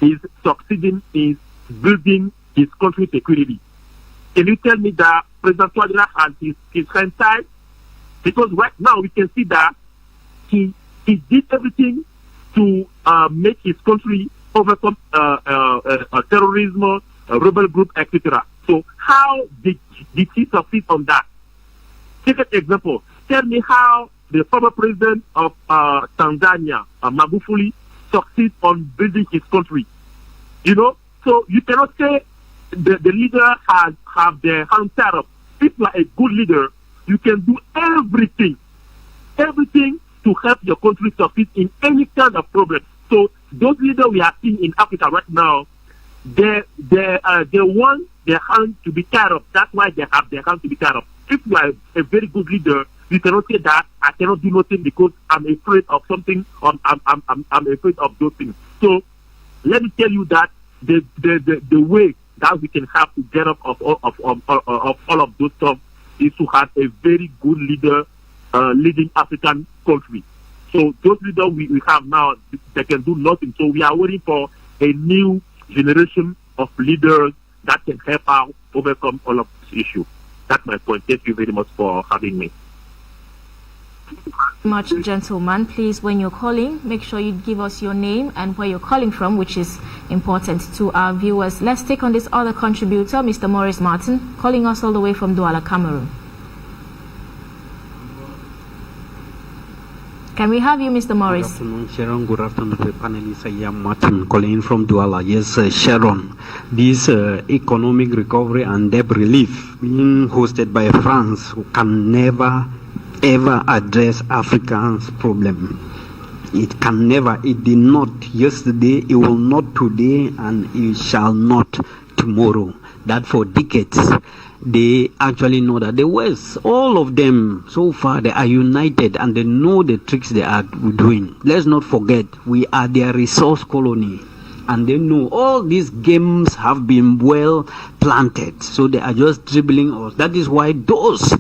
is succeeding in building his country's security? Can you tell me that President Touadéra has his hands tied? Because right now we can see that he did everything to make his country overcome terrorism, rebel group, etc. So how did he succeed on that? Take an example. Tell me how the former president of Tanzania, Magufuli, succeed on building his country. You know, so you cannot say the leader have their hands tied up. If you are a good leader, you can do everything to help your country succeed in any kind of problem. So those leaders we are seeing in Africa right now, they want their hands to be tied up. That's why they have their hands to be tied up. If you are a very good leader, you cannot say that I cannot do nothing because I'm afraid of something, or I'm afraid of those things. So let me tell you that the way that we can have to get up of all of those stuff is to have a very good leader leading African country. So those leaders we have now, they can do nothing. So we are waiting for a new generation of leaders that can help out overcome all of this issue. That's my point. Thank you very much for having me. Much, gentleman. Please, when you're calling, make sure you give us your name and where you're calling from, which is important to our viewers. Let's take on this other contributor, Mr. Maurice Martin, calling us all the way from Douala, Cameroon. Can we have you, Mr. Maurice? Good afternoon, Sharon. Good afternoon to the panelists. I am Martin calling in from Douala. Yes, Sharon. This economic recovery and debt relief being hosted by France can never ever address Africa's problem. It can never. It did not yesterday, it will not today, and it shall not tomorrow. That for decades, they actually know that the West, all of them, so far, they are united and they know the tricks they are doing. Let's not forget, we are their resource colony. And they know all these games have been well planted. So they are just dribbling us. That is why those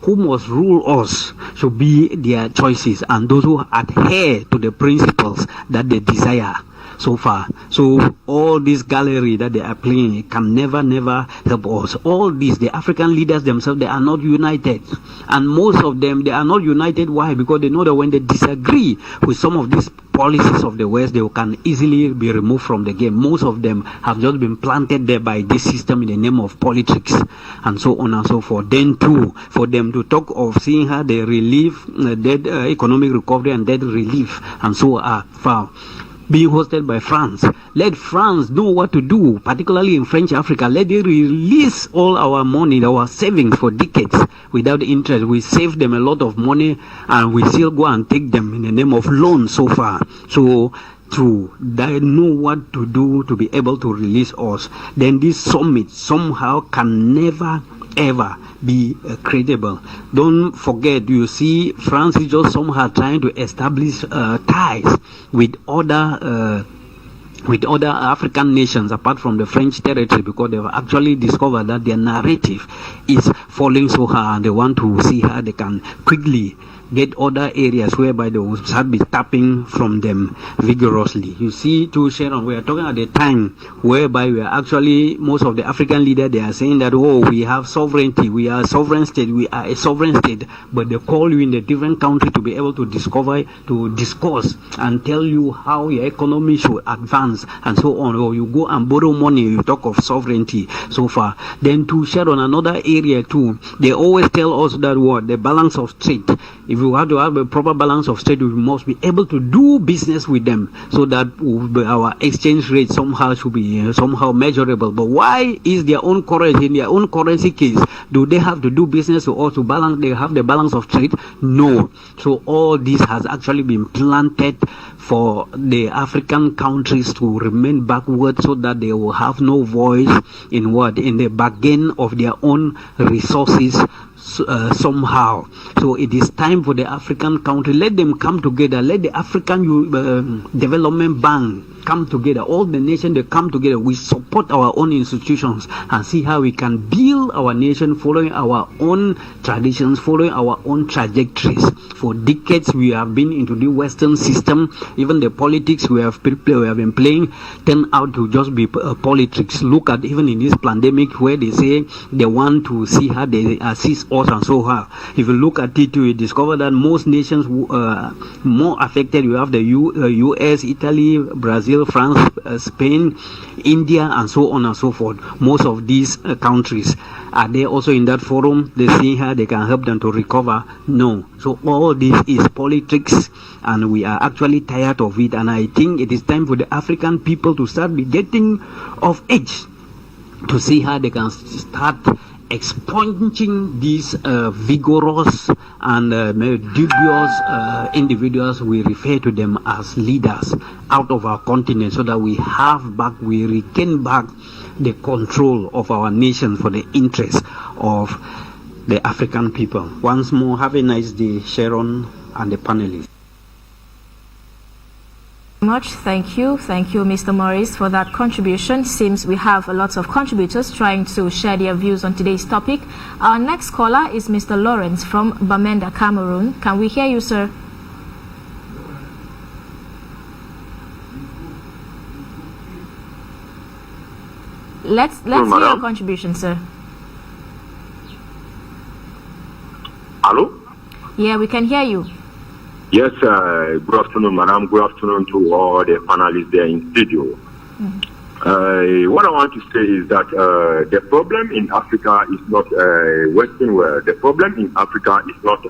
who must rule us should be their choices, and those who adhere to the principles that they desire so far. So all this gallery that they are playing can never help us. All these, the African leaders themselves, they are not united. And most of them, they are not united. Why? Because they know that when they disagree with some of these policies of the West, they can easily be removed from the game. Most of them have just been planted there by this system in the name of politics, and so on and so forth. Then too, for them to talk of seeing how they relieve debt, economic recovery and debt relief, and so far, being hosted by France. Let France know what to do, particularly in French Africa. Let them release all our money, our savings for decades without interest. We save them a lot of money and we still go and take them in the name of loans so far. So true, they know what to do to be able to release us. Then this summit somehow can never ever be credible. Don't forget, you see, France is just somehow trying to establish ties with other African nations apart from the French territory, because they've actually discovered that their narrative is falling so hard, and they want to see how they can quickly get other areas whereby they will start be tapping from them vigorously. You see, to Sharon, we are talking at a time whereby we are actually, most of the African leaders, they are saying that, oh, we have sovereignty, we are a sovereign state, we are a sovereign state, but they call you in a different country to be able to discuss and tell you how your economy should advance and so on. Or you go and borrow money, you talk of sovereignty so far. Then to Sharon, another area too, they always tell us that what, the balance of trade. If you have to have a proper balance of trade, we must be able to do business with them so that our exchange rate somehow should be somehow measurable. But why is their own currency, in their own currency case, do they have to do business to also balance, they have the balance of trade? No. So all this has actually been planted for the African countries to remain backward so that they will have no voice in what? In the bargain of their own resources somehow. So it is time for the African country, let them come together, let the African Development Bank come together, all the nations, they come together, we support our own institutions and see how we can build our nation following our own traditions, following our own trajectories. For decades we have been into the Western system, even the politics we have been playing turn out to just be politics. Look at even in this pandemic where they say they want to see how they assist us and so on. If you look at it, you discover that most nations more affected. You have the U.S., Italy, Brazil, France, Spain, India, and so on and so forth. Most of these countries, are they also in that forum? They see how they can help them to recover? No. So all this is politics, and we are actually tired of it. And I think it is time for the African people to start getting of age to see how they can start expunging these vigorous and dubious individuals. We refer to them as leaders out of our continent, so that we regain back the control of our nation for the interest of the African people. Once more, have a nice day, Sharon and the panelists. Thank you, Mr. Morris, for that contribution. Seems we have a lot of contributors trying to share their views on today's topic. Our next caller is Mr. Lawrence from Bamenda, Cameroon. Can we hear you, sir? Let's hear your contribution, sir. Hello? Yeah, we can hear you. Yes, good afternoon, madam. Good afternoon to all the panelists there in studio. What I want to say is that the problem in Africa is not Western world. The problem in Africa is not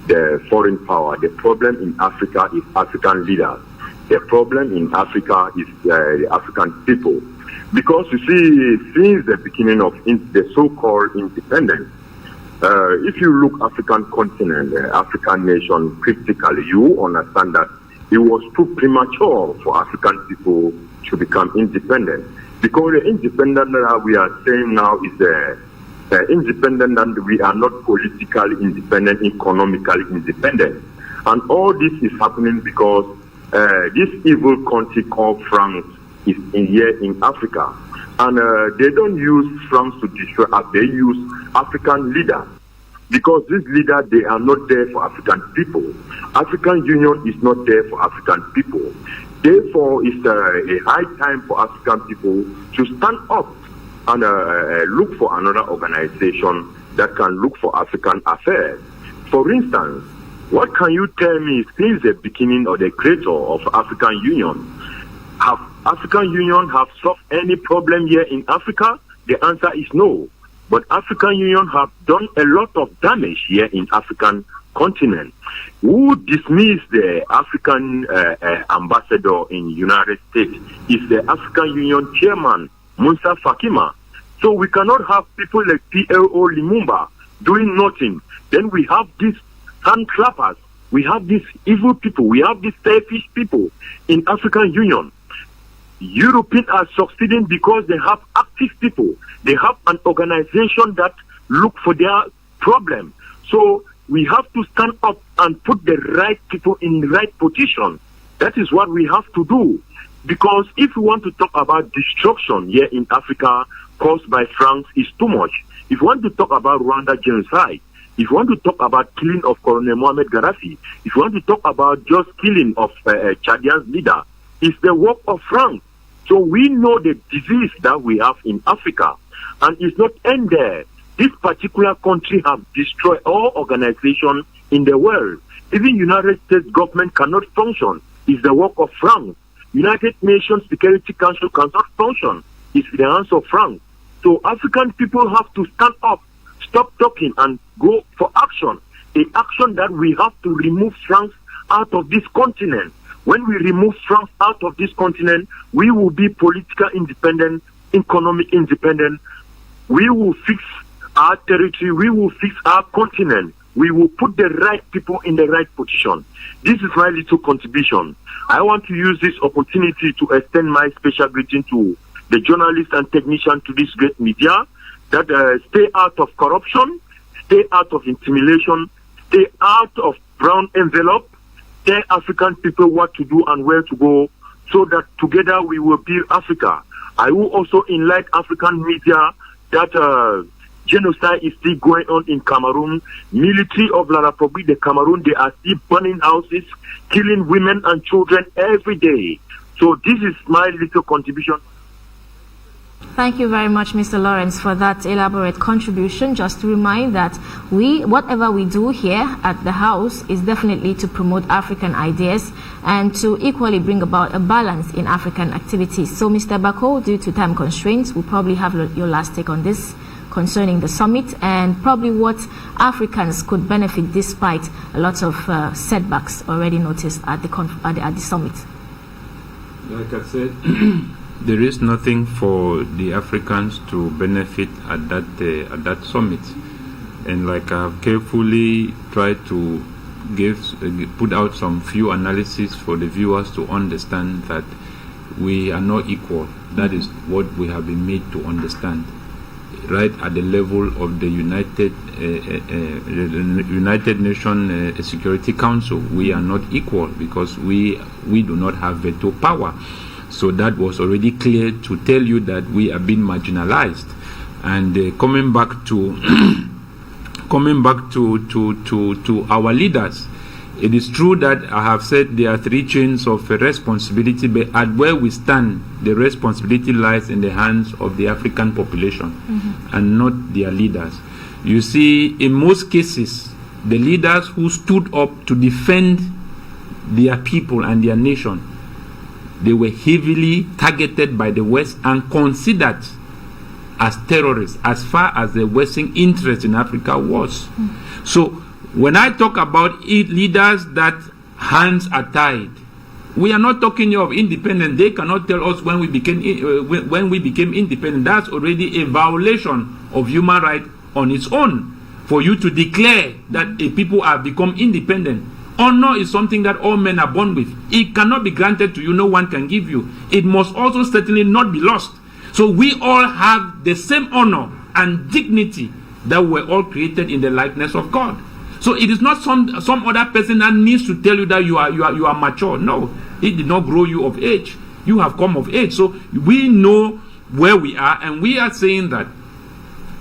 the foreign power. The problem in Africa is African leaders. The problem in Africa is the African people. Because you see, since the beginning of the so-called independence, if you look African continent, African nation critically, you understand that it was too premature for African people to become independent. Because the independent that we are saying now is independent, and we are not politically independent, economically independent. And all this is happening because this evil country called France is here in Africa. And they don't use France to destroy us, they use African leaders. Because these leaders, they are not there for African people. African Union is not there for African people. Therefore, it's a high time for African people to stand up and look for another organization that can look for African affairs. For instance, what can you tell me since the beginning of the creator of African Union? Have African Union have solved any problem here in Africa? The answer is no. But African Union have done a lot of damage here in African continent. Who dismissed the African ambassador in United States is the African Union chairman, Musa Fakima. So we cannot have people like PLO Lumumba doing nothing. Then we have these hand clappers. We have these evil people. We have these selfish people in African Union. Europeans are succeeding because they have active people. They have an organization that look for their problem. So we have to stand up and put the right people in the right position. That is what we have to do. Because if we want to talk about destruction here in Africa caused by France, is too much. If we want to talk about Rwanda genocide, if you want to talk about killing of Colonel Mohamed Gaddafi, if you want to talk about just killing of Chadian's leader, it's the work of France. So we know the disease that we have in Africa, and it's not end there. This particular country have destroyed all organizations in the world. Even United States government cannot function. It's the work of France. United Nations Security Council cannot function. It's the hands of France. So African people have to stand up, stop talking, and go for action. A action that we have to remove France out of this continent. When we remove France out of this continent, we will be political independent, economic independent. We will fix our territory. We will fix our continent. We will put the right people in the right position. This is my little contribution. I want to use this opportunity to extend my special greeting to the journalists and technicians to this great media that stay out of corruption, stay out of intimidation, stay out of brown envelope. Tell African people what to do and where to go, so that together we will build Africa. I will also enlighten African media that genocide is still going on in Cameroon. Military of La République de Cameroon, they are still burning houses, killing women and children every day. So this is my little contribution. Thank you very much, Mr. Lawrence, for that elaborate contribution. Just to remind that whatever we do here at the House is definitely to promote African ideas and to equally bring about a balance in African activities. So, Mr. Bako, due to time constraints, we'll probably have your last take on this concerning the summit and probably what Africans could benefit despite a lot of setbacks already noticed at the summit. Like I said, there is nothing for the Africans to benefit at that summit, and like I've carefully tried to put out some few analysis for the viewers to understand that we are not equal. That is what we have been made to understand. Right at the level of the United Nations Security Council, we are not equal because we do not have veto power. So that was already clear to tell you that we are being marginalized. And coming back to our leaders, it is true that I have said there are three chains of responsibility, but at where we stand, the responsibility lies in the hands of the African population and not their leaders. You see, in most cases, the leaders who stood up to defend their people and their nation, they were heavily targeted by the West and considered as terrorists as far as the Western interest in Africa was. So when I talk about leaders that hands are tied, we are not talking of independence. They cannot tell us when we became independent. That's already a violation of human rights on its own. For you to declare that a people have become independent, honor is something that all men are born with. It cannot be granted to you. No one can give you. It must also certainly not be lost. So we all have the same honor and dignity that we're all created in the likeness of God. So it is not some other person that needs to tell you that you are mature. No, he did not grow you of age. You have come of age. So we know where we are, and we are saying that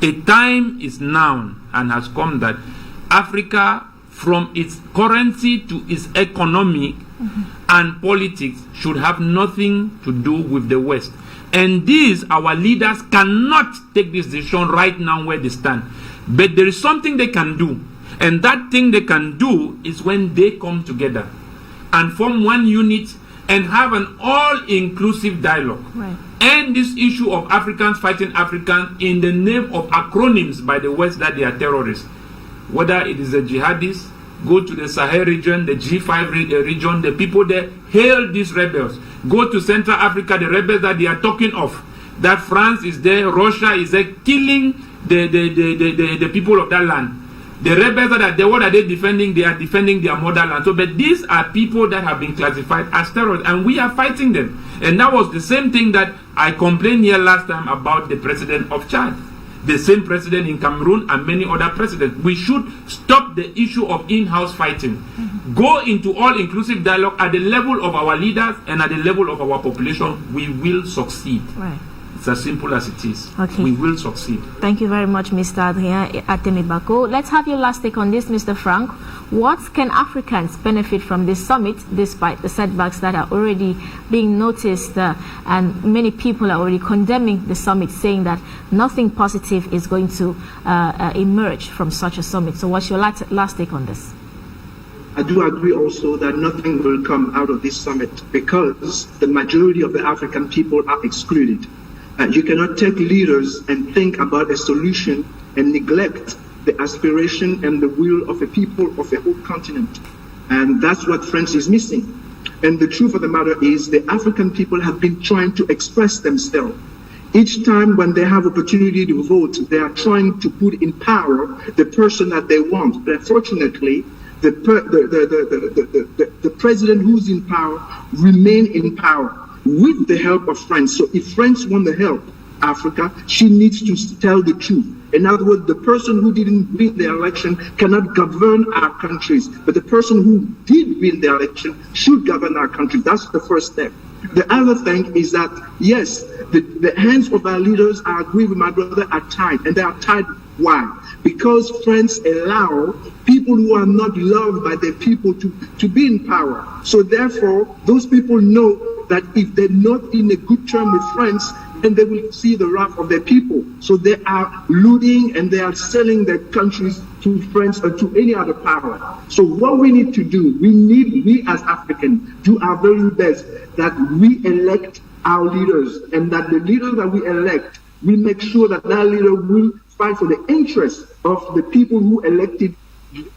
a time is now and has come that Africa, from its currency to its economy and politics, should have nothing to do with the West. And our leaders cannot take this decision right now where they stand. But there is something they can do. And that thing they can do is when they come together and form one unit and have an all-inclusive dialogue. Right. And this issue of Africans fighting Africans in the name of acronyms by the West that they are terrorists. Whether it is the jihadists, go to the Sahel region, the G5 region, the people there hail these rebels. Go to Central Africa, the rebels that they are talking of, that France is there, Russia is there, killing the people of that land. The rebels what are they defending? They are defending their motherland. So, but these are people that have been classified as terrorists, and we are fighting them. And that was the same thing that I complained here last time about the president of Chad, the same president in Cameroon, and many other presidents. We should stop the issue of in-house fighting. Go into all-inclusive dialogue at the level of our leaders and at the level of our population. We will succeed. Right. It's as simple as it is. Okay. We will succeed. Thank you very much, Mr. Adrien Atemibako. Let's have your last take on this, Mr. Frank. What can Africans benefit from this summit, despite the setbacks that are already being noticed, and many people are already condemning the summit, saying that nothing positive is going to emerge from such a summit. So what's your last take on this? I do agree also that nothing will come out of this summit because the majority of the African people are excluded. You cannot take leaders and think about a solution and neglect the aspiration and the will of a people of a whole continent. And that's what France is missing. And the truth of the matter is the African people have been trying to express themselves. Each time when they have opportunity to vote, they are trying to put in power the person that they want. But unfortunately, the president who's in power remain in power with the help of France. So if France wants to help Africa, she needs to tell the truth. In other words, the person who didn't win the election cannot govern our countries, but the person who did win the election should govern our countries. That's the first step. The other thing is that, yes, the hands of our leaders, I agree with my brother, are tied. And they are tied. Why? Because France allow people who are not loved by their people to be in power. So therefore, those people know that if they're not in a good term with France, and they will see the wrath of their people. So they are looting and they are selling their countries to friends or to any other power. So what we need to do, we as Africans do our very best that we elect our leaders, and that the leader that we elect, we make sure that that leader will fight for the interests of the people who elected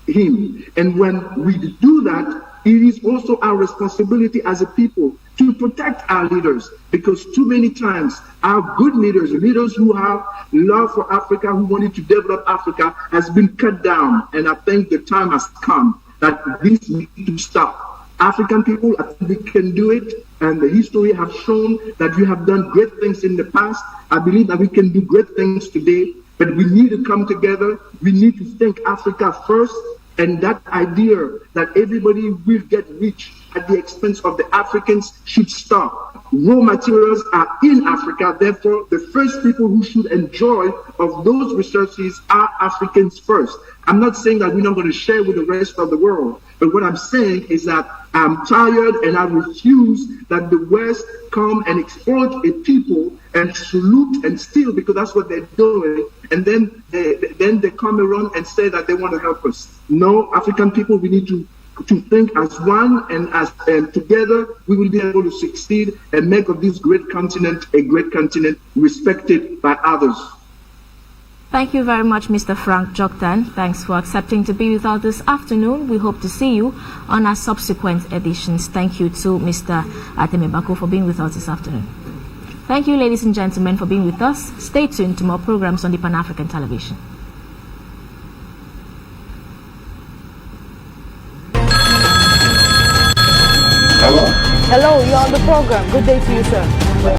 him. And when we do that, it is also our responsibility as a people to protect our leaders, because too many times our good leaders who have love for Africa, who wanted to develop Africa, has been cut down. And I think the time has come that this needs to stop. African people, I think we can do it, and the history has shown that we have done great things in the past. I believe that we can do great things today, but we need to come together. We need to think Africa first, and that idea that everybody will get rich at the expense of the Africans should stop. Raw materials are in Africa, therefore the first people who should enjoy of those resources are Africans first. I'm not saying that we're not going to share with the rest of the world, but what I'm saying is that I'm tired and I refuse that the West come and exploit a people and salute and steal, because that's what they're doing, and then they come around and say that they want to help us. No, African people, we need to think as one, and together we will be able to succeed and make of this great continent a great continent respected by others. Thank you very much, Mr. Frank Joktan. Thanks for accepting to be with us this afternoon. We hope to see you on our subsequent editions. Thank you to Mr. Atemebako for being with us this afternoon. Thank you, ladies and gentlemen, for being with us. Stay tuned to more programs on the Pan-African Television. Hello, you're on the program. Good day to you, sir.